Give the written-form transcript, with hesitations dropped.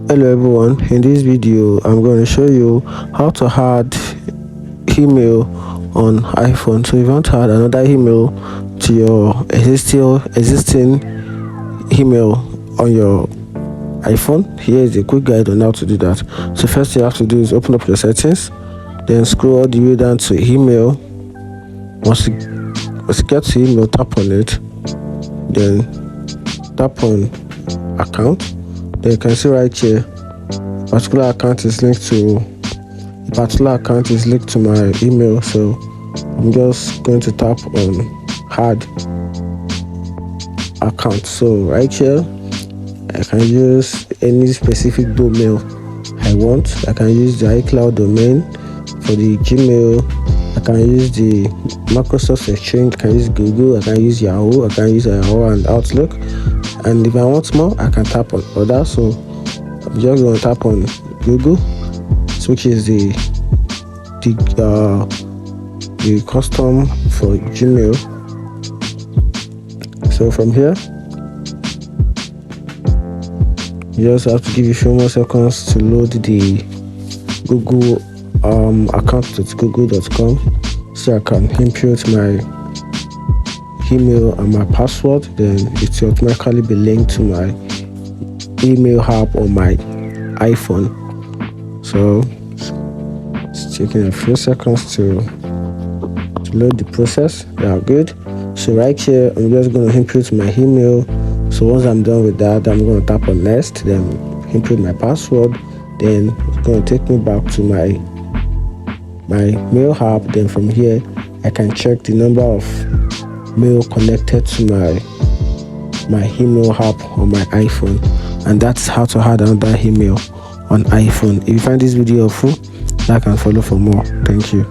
Hello everyone, in this video I'm going to show you how to add email on iPhone. So if you want to add another email to your existing email on your iPhone, here is a quick guide on how to do that. So first you have to do is open up your settings, then scroll all the way down to email. Once you get to email, tap on it, then tap on account. Then you can see right here, particular account is linked to my email. So I'm just going to tap on add account. So right here, I can use any specific domain I want. I can use the iCloud domain for the Gmail. I can use the Microsoft Exchange. I can use Google. I can use Yahoo. I can use Yahoo and Outlook. And if I want more, I can tap on other. So I'm just going to tap on Google, which is the custom for Gmail. So from here, you just have to give you a few more seconds to load the Google account at google.com, so I can input my email and my password. Then it will automatically be linked to my email app on my iPhone. So it's taking a few seconds to load the process. They are good. So right here, I'm just going to input my email. So once I'm done with that, I'm going to tap on next, then input my password. Then it's going to take me back to my mail app. Then from here, I can check the number of mail connected to my email app on my iPhone. And that's how to add another email on iPhone. If you find this video helpful, like and follow for more. Thank you.